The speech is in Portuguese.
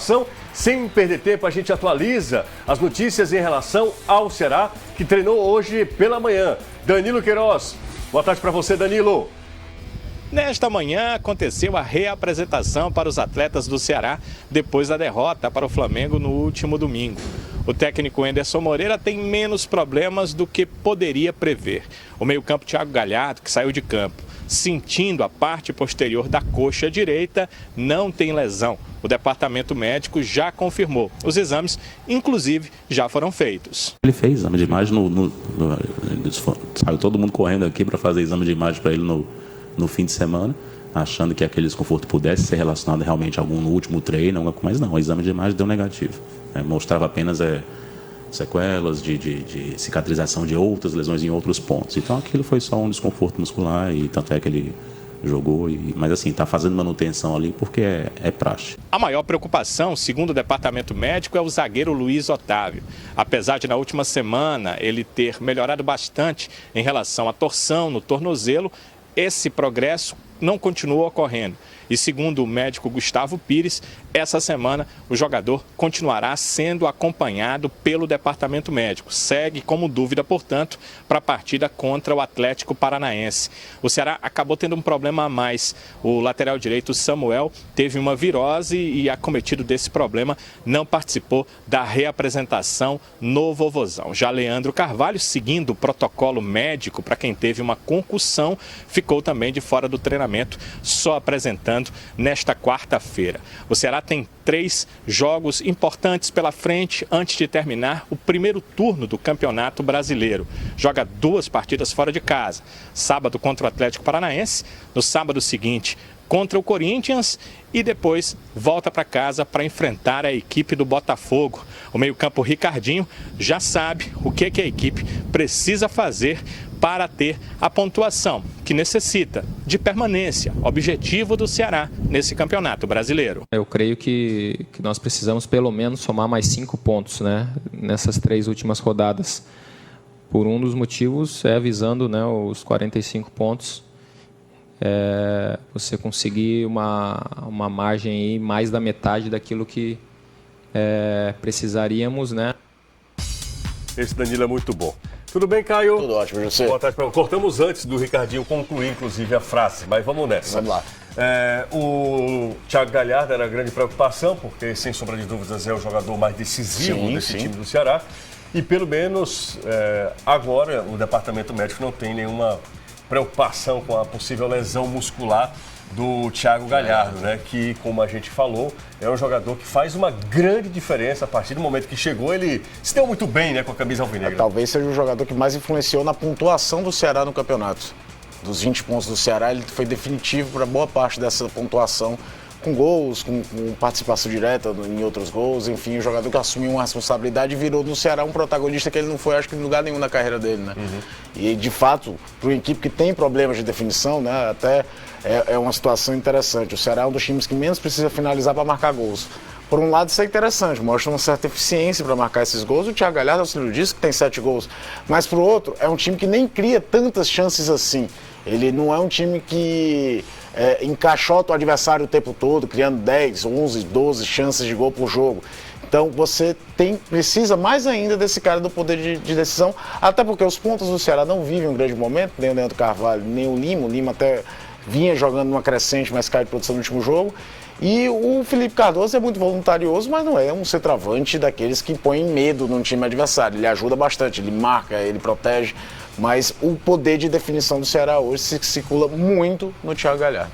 informação. Sem perder tempo, a gente atualiza as notícias em relação ao Ceará, que treinou hoje pela manhã. Danilo Queiroz, boa tarde para você, Danilo. Nesta manhã aconteceu a reapresentação para os atletas do Ceará depois da derrota para o Flamengo no último domingo. O técnico Anderson Moreira tem menos problemas do que poderia prever. O meio-campo Thiago Galhardo, que saiu de campo sentindo a parte posterior da coxa direita, não tem lesão. O departamento médico já confirmou. Os exames, inclusive, já foram feitos. Ele fez exame de imagem, saiu todo mundo correndo aqui para fazer exame de imagem para ele no fim de semana, achando que aquele desconforto pudesse ser relacionado realmente a algum no último treino, mas não, o exame de imagem deu negativo. Mostrava apenas sequelas de cicatrização de outras lesões em outros pontos. Então aquilo foi só um desconforto muscular e tanto é que ele jogou, mas assim, está fazendo manutenção ali porque é praxe. A maior preocupação, segundo o departamento médico, é o zagueiro Luiz Otávio. Apesar de na última semana ele ter melhorado bastante em relação à torção no tornozelo, esse progresso não continuou ocorrendo. E segundo o médico Gustavo Pires, essa semana o jogador continuará sendo acompanhado pelo departamento médico. Segue como dúvida, portanto, para a partida contra o Atlético Paranaense. O Ceará acabou tendo um problema a mais. O lateral direito Samuel teve uma virose e, acometido desse problema, não participou da reapresentação no Vovozão. Já Leandro Carvalho, seguindo o protocolo médico para quem teve uma concussão, ficou também de fora do treinamento, só apresentando nesta quarta-feira. O Ceará tem 3 jogos importantes pela frente antes de terminar o primeiro turno do Campeonato Brasileiro. Joga 2 partidas fora de casa. Sábado contra o Atlético Paranaense, no sábado seguinte contra o Corinthians e depois volta para casa para enfrentar a equipe do Botafogo. O meio-campo Ricardinho já sabe o que a equipe precisa fazer para ter a pontuação que necessita de permanência, objetivo do Ceará nesse Campeonato Brasileiro. Eu creio que nós precisamos pelo menos somar mais 5 pontos, né, nessas 3 últimas rodadas. Por um dos motivos é visando, né, os 45 pontos, você conseguir uma margem aí mais da metade daquilo que precisaríamos, né? Esse Danilo é muito bom. Tudo bem, Caio? Tudo ótimo, você. Boa tarde. Cortamos antes do Ricardinho concluir, inclusive, a frase, mas vamos nessa. Vamos lá. O Thiago Galhardo era a grande preocupação, porque, sem sombra de dúvidas, é o jogador mais decisivo desse time do Ceará. E, pelo menos, agora, o departamento médico não tem nenhuma preocupação com a possível lesão muscular do Thiago Galhardo, né? Que, como a gente falou, é um jogador que faz uma grande diferença. A partir do momento que chegou, ele se deu muito bem, né, com a camisa alvinegra. Talvez seja o jogador que mais influenciou na pontuação do Ceará no campeonato. Dos 20 pontos do Ceará, ele foi definitivo para boa parte dessa pontuação, com gols, com participação direta em outros gols, enfim, um jogador que assumiu uma responsabilidade e virou no Ceará um protagonista que ele não foi, acho que, em lugar nenhum na carreira dele, né? E, de fato, para uma equipe que tem problemas de definição, né, até é uma situação interessante. O Ceará é um dos times que menos precisa finalizar para marcar gols. Por um lado, isso é interessante, mostra uma certa eficiência para marcar esses gols. O Thiago Galhardo, auxílio disso, que tem 7 gols. Mas, por outro, é um time que nem cria tantas chances assim. Ele não é um time que encaixota o adversário o tempo todo, criando 10, 11, 12 chances de gol por jogo. Então você precisa mais ainda desse cara do poder de decisão, até porque os pontos do Ceará não vivem um grande momento, nem o Leandro Carvalho, nem o Lima. O Lima até vinha jogando numa crescente, mas caiu de produção no último jogo. E o Felipe Cardoso é muito voluntarioso, mas não é um centroavante daqueles que põem medo no time adversário. Ele ajuda bastante, ele marca, ele protege, mas o poder de definição do Ceará hoje se circula muito no Thiago Galhardo.